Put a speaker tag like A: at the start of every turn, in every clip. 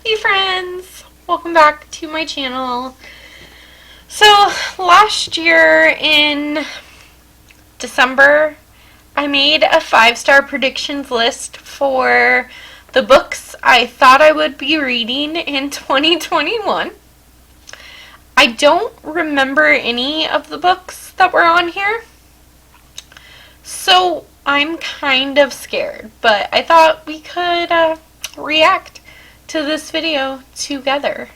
A: Hey friends! Welcome back to my channel. So last year in December I made a 5-star predictions list for the books I thought I would be reading in 2021. I don't remember any of the books that were on here, so I'm kind of scared, but I thought we could react to this video together.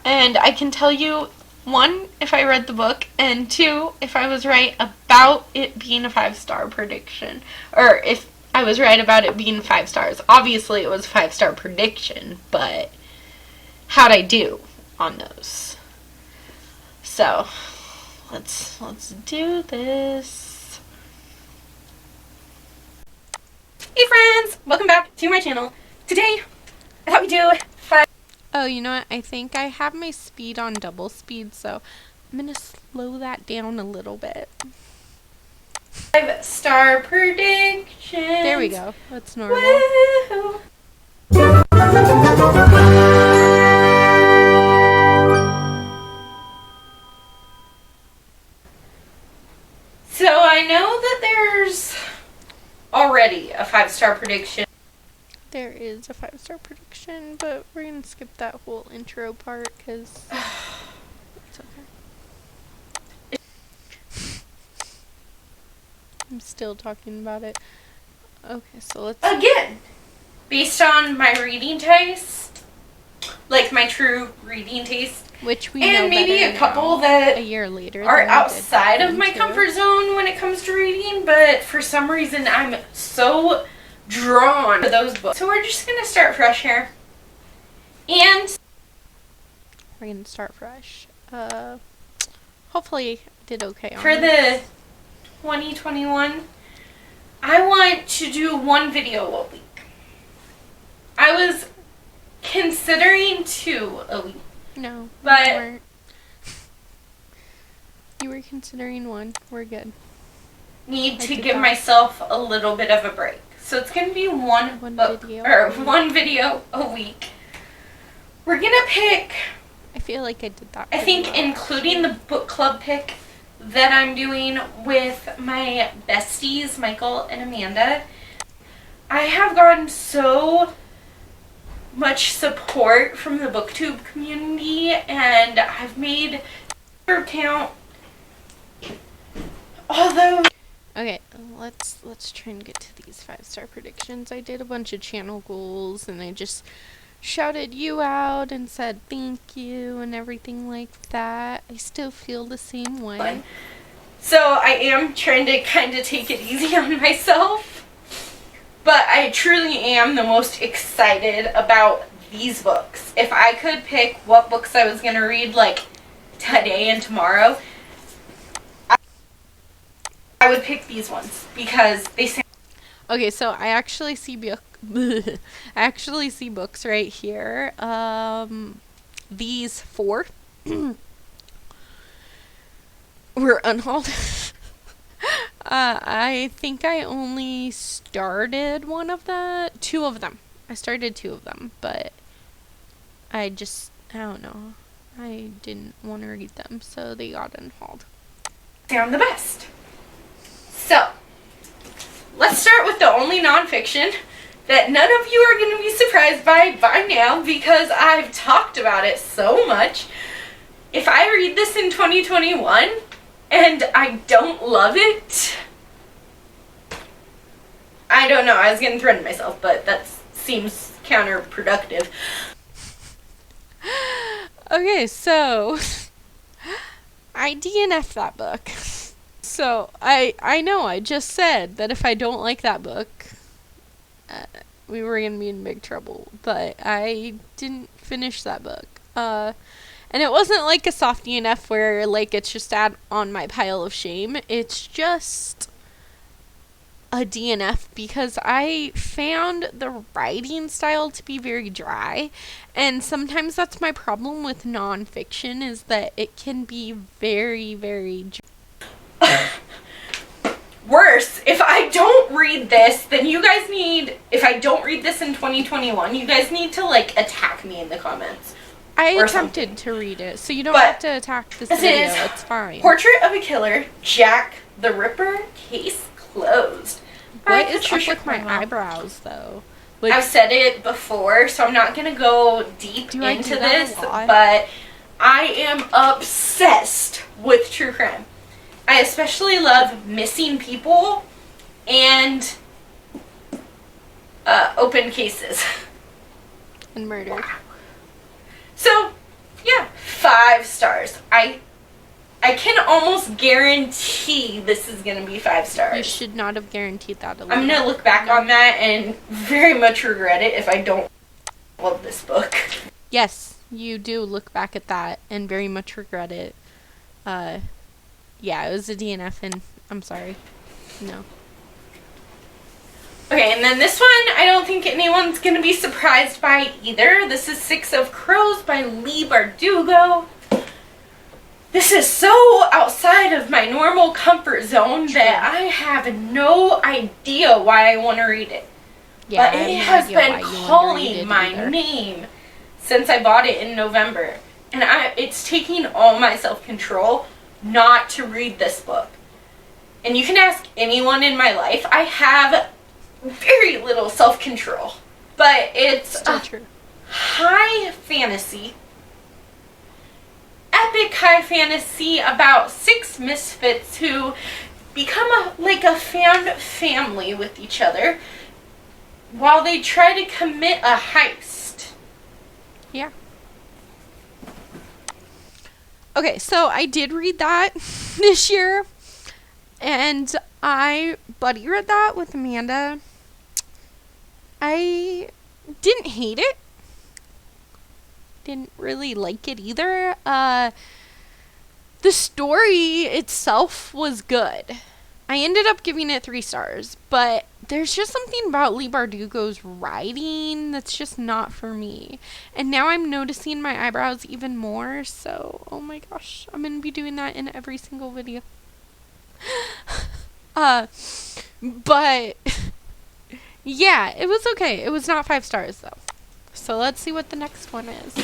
A: And I can tell you, 1, if I read the book, and 2, if I was right about it being a 5-star prediction. Or if I was right about it being 5 stars. Obviously it was a 5-star prediction, but how'd I do on those? So, let's do this. Hey friends! Welcome back to my channel. Today, I thought we'd do 5.
B: Oh, you know what? I think I have my speed on double speed, so I'm going to slow that down a little bit.
A: 5-star predictions.
B: There we go. That's normal.
A: Woo! So I know that there's already a 5-star prediction.
B: There is a 5-star prediction, but we're going to skip that whole intro part because it's okay. I'm still talking about it. Okay, so let's...
A: Again, based on my reading taste, like my true reading taste,
B: which we
A: and
B: know
A: maybe
B: better
A: a couple
B: now,
A: that
B: a year later
A: are
B: than we
A: outside
B: did
A: of my
B: into
A: comfort zone when it comes to reading, but for some reason I'm so drawn to those books. So we're just going to start fresh here. And
B: we're going to start fresh. Hopefully I did okay on
A: for the 2021, I want to do one video a week. I was considering 2 a week.
B: No,
A: but
B: you weren't. You were considering 1. We're good.
A: Need to give myself a little bit of a break. So it's going to be one video a week. We're going to pick,
B: I feel like I did that.
A: I think including the book club pick that I'm doing with my besties, Michael and Amanda. I have gotten so much support from the booktube community, and I've made count all those.
B: Okay, let's try and get to these 5-star predictions. I did a bunch of channel goals and I just shouted you out and said thank you and everything like that. I still feel the same way.
A: So I am trying to kind of take it easy on myself, but I truly am the most excited about these books. If I could pick what books I was going to read like today and tomorrow, I would pick these ones because they sound...
B: Okay, so I actually see books right here. These 4 were unhauled. I think I only started 2 of them. I started 2 of them, but I don't know. I didn't want to read them, so they got unhauled.
A: Sound the best. So, let's start with the only nonfiction that none of you are going to be surprised by now because I've talked about it so much. If I read this in 2021 and I don't love it, I don't know, I was going to threaten myself, but that seems counterproductive.
B: Okay, so I DNF'd that book. So, I know, I just said that if I don't like that book, we were going to be in big trouble. But I didn't finish that book. And it wasn't like a soft DNF where, like, it's just on my pile of shame. It's just a DNF because I found the writing style to be very dry. And sometimes that's my problem with nonfiction, is that it can be very, very dry.
A: worse, if I don't read this, then you guys need, if I don't read this in 2021, you guys need to, like, attack me in the comments.
B: I
A: or
B: attempted
A: something.
B: to read it, so you don't
A: But
B: have to attack this
A: this
B: video.
A: is
B: It's fine.
A: Portrait of a Killer, Jack the Ripper, case closed.
B: What
A: By
B: is
A: Patricia
B: up with my
A: Cornwell.
B: eyebrows, though? Like,
A: I've said it before, so I'm not going to go deep
B: Do I
A: into
B: do that
A: this,
B: a lot?
A: but I am obsessed with true crime. I especially love missing people and open cases.
B: and murder.
A: So, yeah, 5 stars. I can almost guarantee this is going to be 5 stars.
B: You should not have guaranteed that.
A: I'm going to look back on that and very much regret it if I don't love this book.
B: Yes, you do look back at that and very much regret it. Yeah, it was a DNF, and I'm sorry. No.
A: Okay, and then this one, I don't think anyone's going to be surprised by either. This is 6 of Crows by Leigh Bardugo. This is so outside of my normal comfort zone that I have no idea why I want to read it.
B: Yeah,
A: but
B: I
A: it
B: have
A: has
B: no idea
A: been
B: why you wanted to read
A: calling
B: it
A: my
B: either.
A: name since I bought it in November. And it's taking all my self-control not to read this book. And you can ask anyone in my life. I have very little self-control. But it's
B: Still true.
A: high fantasy, epic high fantasy about 6 misfits who become a found family with each other while they try to commit a heist.
B: Yeah. Okay, so I did read that this year, and buddy read that with Amanda. I didn't hate it. Didn't really like it either. The story itself was good. I ended up giving it 3 stars, but there's just something about Leigh Bardugo's writing that's just not for me. And now I'm noticing my eyebrows even more, so oh my gosh, I'm gonna be doing that in every single video. But yeah, it was okay. It was not 5 stars though. So let's see what the next one is.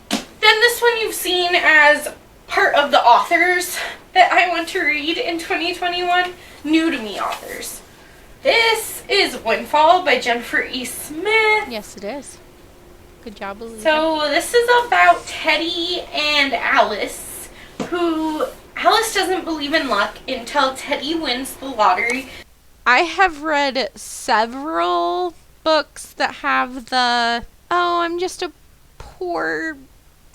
A: Then this one you've seen as part of the authors that I want to read in 2021. New to me authors. This is Windfall by Jennifer E. Smith.
B: Yes, it is. Good job, Elisa.
A: So this is about Teddy and Alice, who Alice doesn't believe in luck until Teddy wins the lottery.
B: I have read several books that have I'm just a poor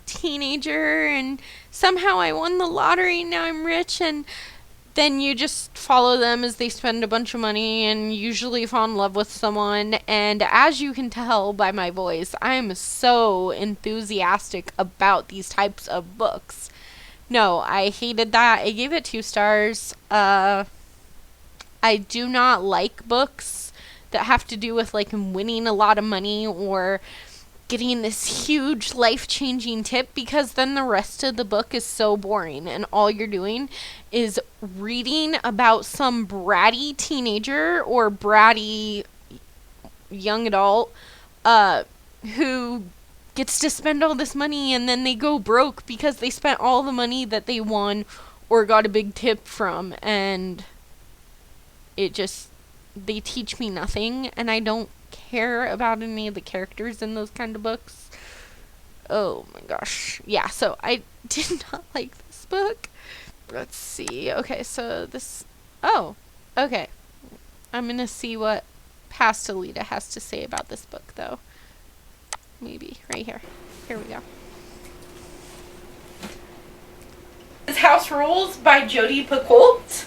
B: teenager and somehow I won the lottery and now I'm rich, and then you just follow them as they spend a bunch of money and usually fall in love with someone. And as you can tell by my voice, I'm so enthusiastic about these types of books. No, I hated that. I gave it 2 stars. I do not like books that have to do with like winning a lot of money or getting this huge life-changing tip, because then the rest of the book is so boring and all you're doing is reading about some bratty teenager or bratty young adult who gets to spend all this money and then they go broke because they spent all the money that they won or got a big tip from, and they teach me nothing, and I don't care about any of the characters in those kind of books. Oh my gosh. Yeah, so I did not like this book. Let's see. Okay, so this... Oh, okay. I'm gonna see what Pastelita has to say about this book, though. Maybe. Right here. Here we go.
A: House Rules by Jodi Picoult.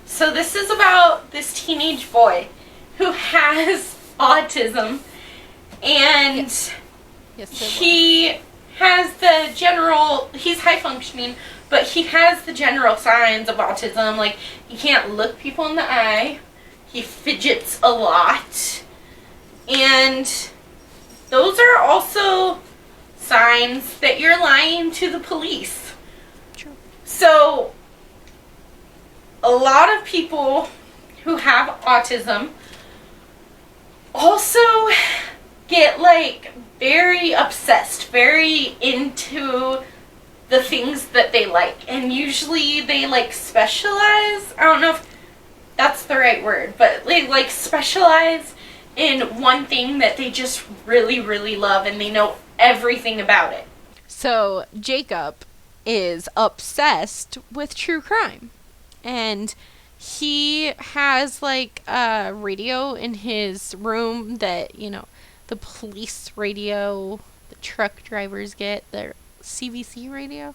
A: So this is about this teenage boy who has autism, and he has the general, he's high functioning, but he has the general signs of autism, like he can't look people in the eye, he fidgets a lot, and those are also signs that you're lying to the police.
B: True.
A: So a lot of people who have autism also get like very obsessed, very into the things that they like, and usually they like specialize. I don't know if that's the right word, but they like specialize in one thing that they just really, really love, and they know everything about it.
B: So Jacob is obsessed with true crime, and he has like a radio in his room that, you know, the police radio the truck drivers get, the CVC radio.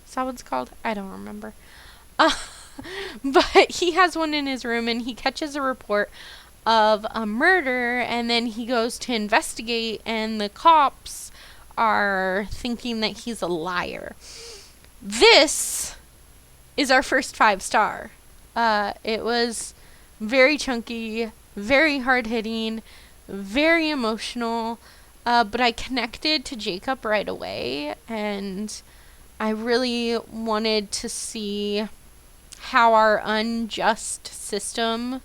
B: Is that what it's called? I don't remember. But he has one in his room, and he catches a report of a murder, and then he goes to investigate, and the cops are thinking that he's a liar. This is our first 5-star. It was very chunky, very hard-hitting, very emotional, but I connected to Jacob right away, and I really wanted to see how our unjust system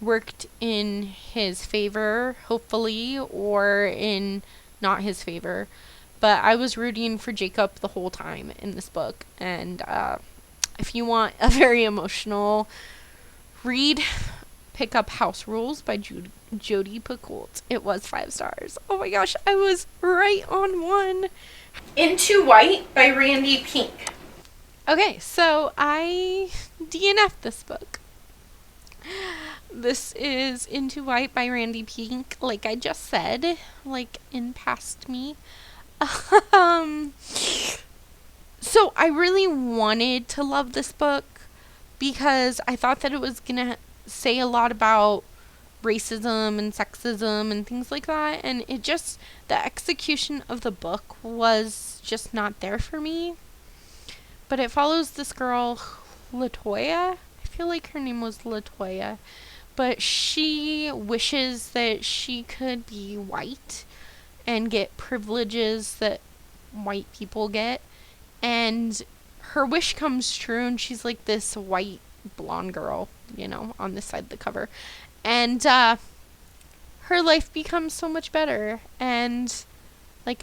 B: worked in his favor, hopefully, or in not his favor. But I was rooting for Jacob the whole time in this book, and if you want a very emotional read, pick up House Rules by Jodi Picoult. It was 5 stars. Oh my gosh, I was right on one.
A: Into White by Randy Pink.
B: Okay, so I DNF'd this book. This is Into White by Randy Pink, like I just said, like in past me. So I really wanted to love this book because I thought that it was gonna say a lot about racism and sexism and things like that, and it just, the execution of the book was just not there for me. But it follows this girl, Latoya. I feel like her name was Latoya. But she wishes that she could be white and get privileges that white people get. And her wish comes true, and she's like this white blonde girl, you know, on this side of the cover. And her life becomes so much better. And like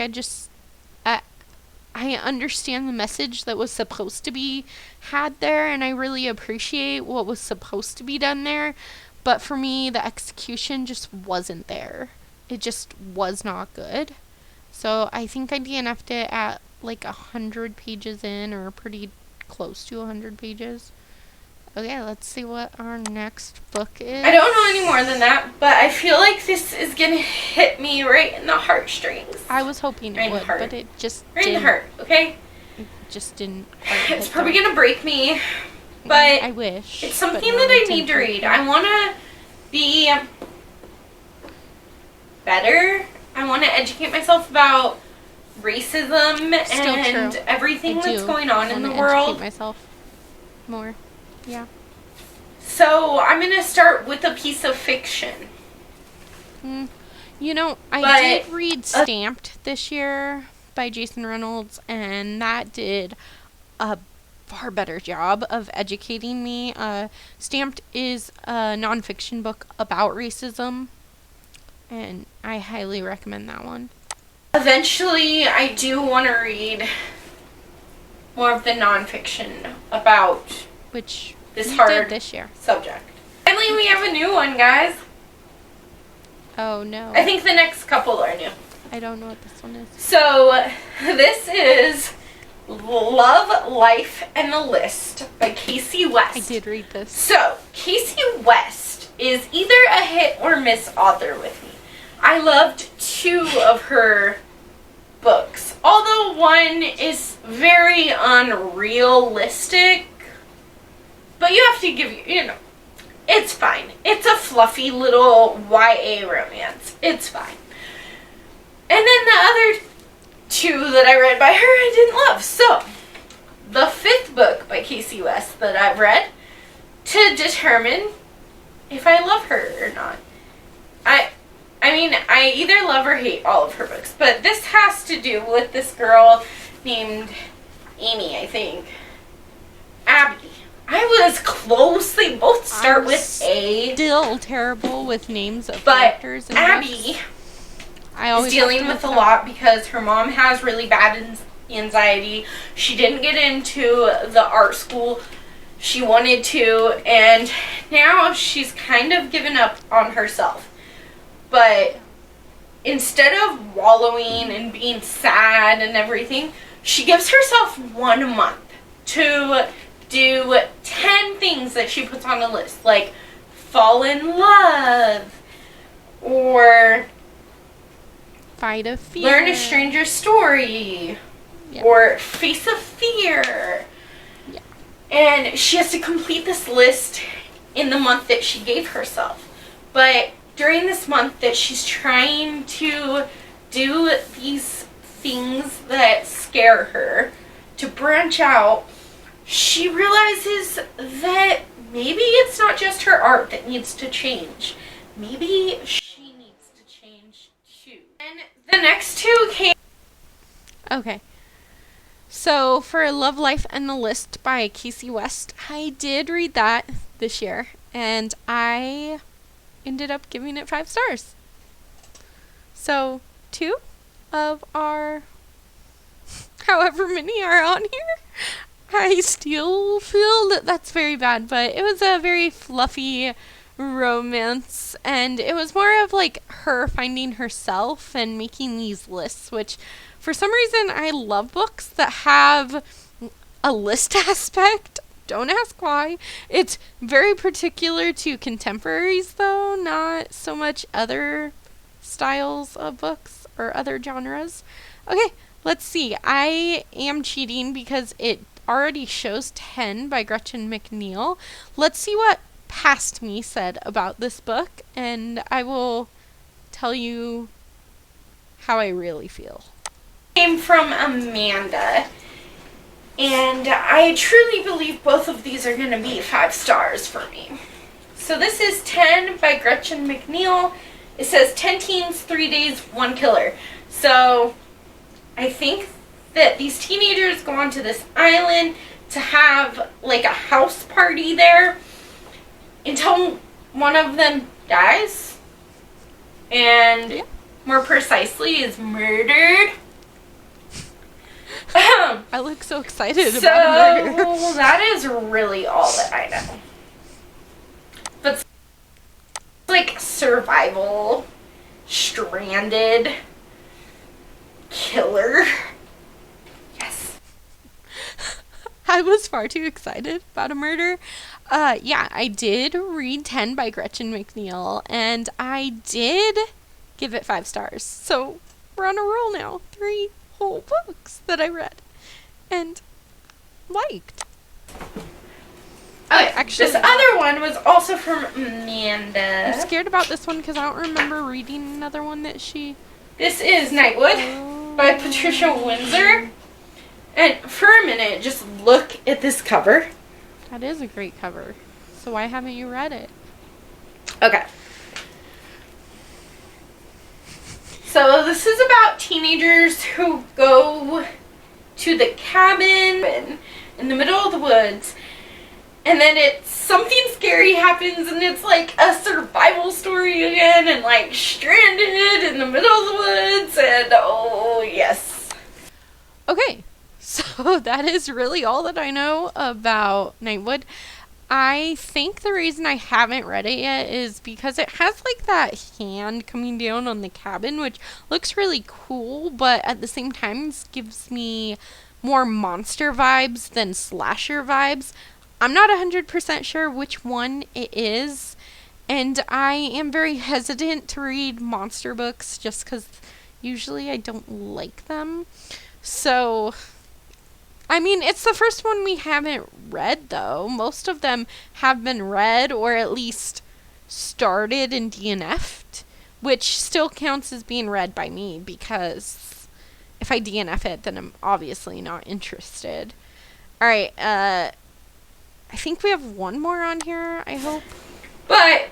B: I understand the message that was supposed to be had there, and I really appreciate what was supposed to be done there. But for me, the execution just wasn't there. It just was not good. So I think I DNF'd it at like 100 pages in, or pretty close to 100 pages. Okay, let's see what our next book is.
A: I don't know any more than that, but I feel like this is gonna hit me right in the heartstrings.
B: I was hoping it would, but it just
A: right
B: didn't.
A: in the heart, okay?
B: It just didn't quite
A: It's
B: hit
A: probably
B: them.
A: gonna break me, but
B: I wish.
A: it's something
B: but no,
A: that I
B: it
A: need to
B: didn't.
A: read. I wanna be better. I wanna educate myself about racism
B: Still
A: and
B: true.
A: everything
B: I
A: that's
B: do
A: going on in the
B: wanna
A: world.
B: educate myself more. Yeah.
A: So I'm gonna start with a piece of fiction.
B: You know, I did read Stamped this year by Jason Reynolds, and that did a far better job of educating me. Stamped is a nonfiction book about racism, and I highly recommend that one.
A: Eventually, I do want to read more of the nonfiction about
B: Which
A: this
B: we
A: hard
B: did this year.
A: subject. Finally, we have a new one, guys.
B: Oh no.
A: I think the next couple are new.
B: I don't know what this one is.
A: So, this is Love, Life, and the List by Casey West.
B: I did read this.
A: So, Casey West is either a hit or miss author with me. I loved 2 of her books, although one is very unrealistic, but you have to give, you know, it's fine. It's a fluffy little YA romance. It's fine. And then the other 2 that I read by her, I didn't love. So, the 5th book by Casey West that I've read to determine if I love her or not. I mean, I either love or hate all of her books, but this has to do with this girl named Amy, I think. Abby. I was close. They both start with A.
B: Still terrible with names of
A: But
B: characters and
A: Abby
B: books.
A: is dealing with a lot because her mom has really bad anxiety. She didn't get into the art school she wanted to, and now she's kind of given up on herself. But instead of wallowing and being sad and everything, she gives herself 1 month to do 10 things that she puts on a list, like fall in love, or
B: Fight a fear.
A: learn a stranger's story, or face a fear.
B: Yeah.
A: And she has to complete this list in the month that she gave herself. But during this month that she's trying to do these things that scare her, to branch out, she realizes that maybe it's not just her art that needs to change. Maybe she needs to change too. And the next two came.
B: Okay. So, for Love, Life, and the List by Casey West, I did read that this year, and I ended up giving it 5 stars. So, 2 of our however many are on here. I still feel that that's very bad, but it was a very fluffy romance, and it was more of like her finding herself and making these lists, which for some reason I love books that have a list aspect. Don't ask why. It's very particular to contemporaries though, not so much other styles of books or other genres. Okay, let's see. I am cheating because it already shows 10 by Gretchen McNeil. Let's see what Past Me said about this book, and I will tell you how I really feel.
A: Came from Amanda, and I truly believe both of these are going to be 5 stars for me. So this is 10 by Gretchen McNeil. It says 10 teens, 3 days, 1 killer. So I think that these teenagers go onto this island to have like a house party there until one of them dies, and more precisely is murdered.
B: I look so excited about murder.
A: So that is really all that I know. But it's like survival, stranded, killer. Yes.
B: I was far too excited about a murder. Yeah, I did read 10 by Gretchen McNeil, and I did give it 5 stars. So we're on a roll now. 3 whole books that I read and liked.
A: Okay,
B: actually,
A: this other one was also from Amanda.
B: I'm scared about this one because I don't remember reading another one that she...
A: This is Nightwood by Patricia Windsor. And for a minute, just look at this cover.
B: That is a great cover. So why haven't you read it?
A: Okay. So this is about teenagers who go to the cabin in the middle of the woods, and then something scary happens, and it's like a survival story again, and like stranded in the middle of the woods, and oh yes.
B: Okay, so that is really all that I know about Nightwood. I think the reason I haven't read it yet is because it has like that hand coming down on the cabin, which looks really cool, but at the same time gives me more monster vibes than slasher vibes. I'm not 100% sure which one it is, and I am very hesitant to read monster books just because usually I don't like them. So... I mean, it's the first one we haven't read, though. Most of them have been read, or at least started and DNF'd, which still counts as being read by me, because if I DNF it, then I'm obviously not interested. Alright, I think we have one more on here, I hope.
A: But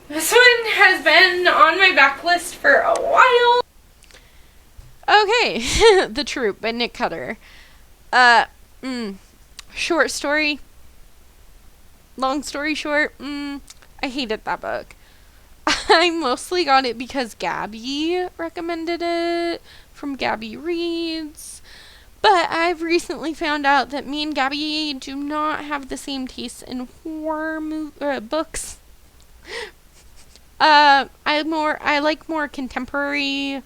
A: this one has been on my backlist for a while.
B: Okay, The Troop by Nick Cutter. Short story. long story short, I hated that book. I mostly got it because Gabby recommended it from Gabby Reads. But I've recently found out that me and Gabby do not have the same taste in horror books. I like more contemporary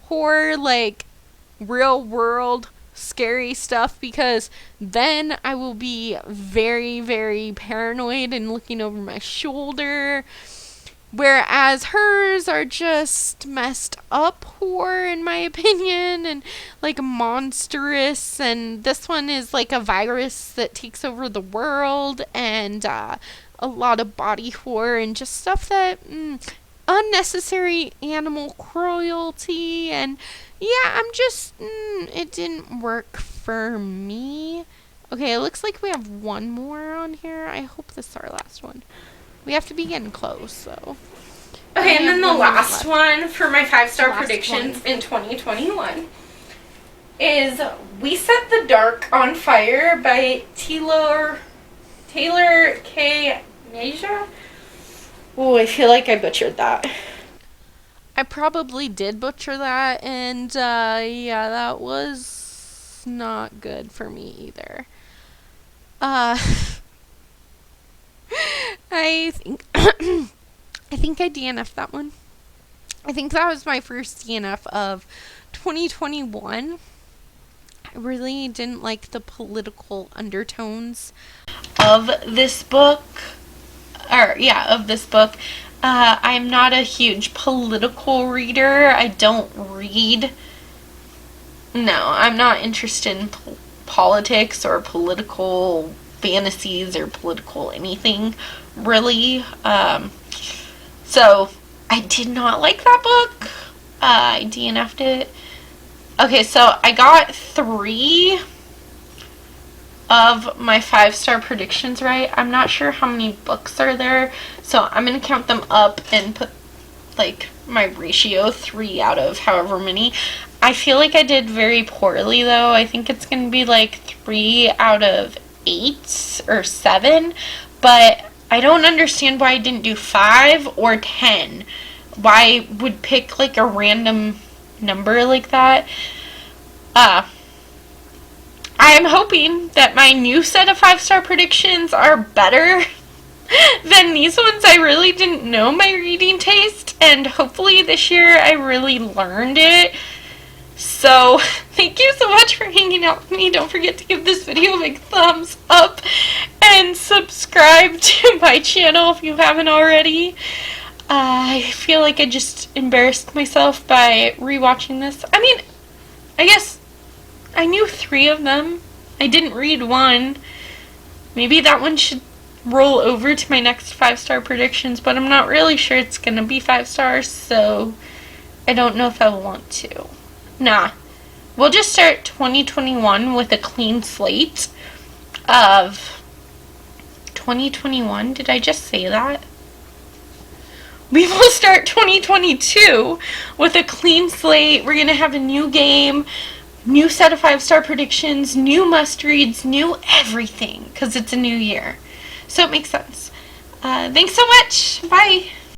B: horror, like real world scary stuff, because then I will be very, very paranoid and looking over my shoulder. Whereas hers are just messed up horror, in my opinion, and like monstrous. And this one is like a virus that takes over the world, and a lot of body horror and just stuff that unnecessary animal cruelty. And yeah, it didn't work for me. Okay, it looks like we have one more on here. I hope this is our last one. We have to be getting close, so.
A: Okay, and then the last one for my 5-star predictions in 2021 is We Set the Dark on Fire by Taylor K. Nasia. Oh, I feel like I butchered that.
B: I probably did butcher that, and yeah, that was not good for me either. I think I think I DNF'd that one. I think that was my first DNF of 2021. I really didn't like the political undertones of this book. I'm not a huge political reader. I don't read. No, I'm not interested in politics or political fantasies or political anything, really. So I did not like that book. I DNF'd it. Okay, so I got 3 of my 5-star predictions right. I'm not sure how many books are there, so I'm going to count them up and put like my ratio 3 out of however many. I feel like I did very poorly though. I think it's going to be like 3 out of 8 or 7, but I don't understand why I didn't do 5 or 10. Why I would pick like a random number like that. I am hoping that my new set of 5-star predictions are better than these ones. I really didn't know my reading taste, and hopefully this year I really learned it. So, thank you so much for hanging out with me. Don't forget to give this video a big thumbs up and subscribe to my channel if you haven't already. I feel like I just embarrassed myself by rewatching this. I mean, I guess I knew 3 of them. I didn't read 1. Maybe that one should roll over to my next 5-star predictions, but I'm not really sure it's going to be 5 stars, so I don't know if I want to. Nah. We'll just start 2021 with a clean slate of 2021. Did I just say that? We will start 2022 with a clean slate. We're going to have a new game, new set of 5-star predictions, new must-reads, new everything, because it's a new year. So it makes sense. Thanks so much. Bye.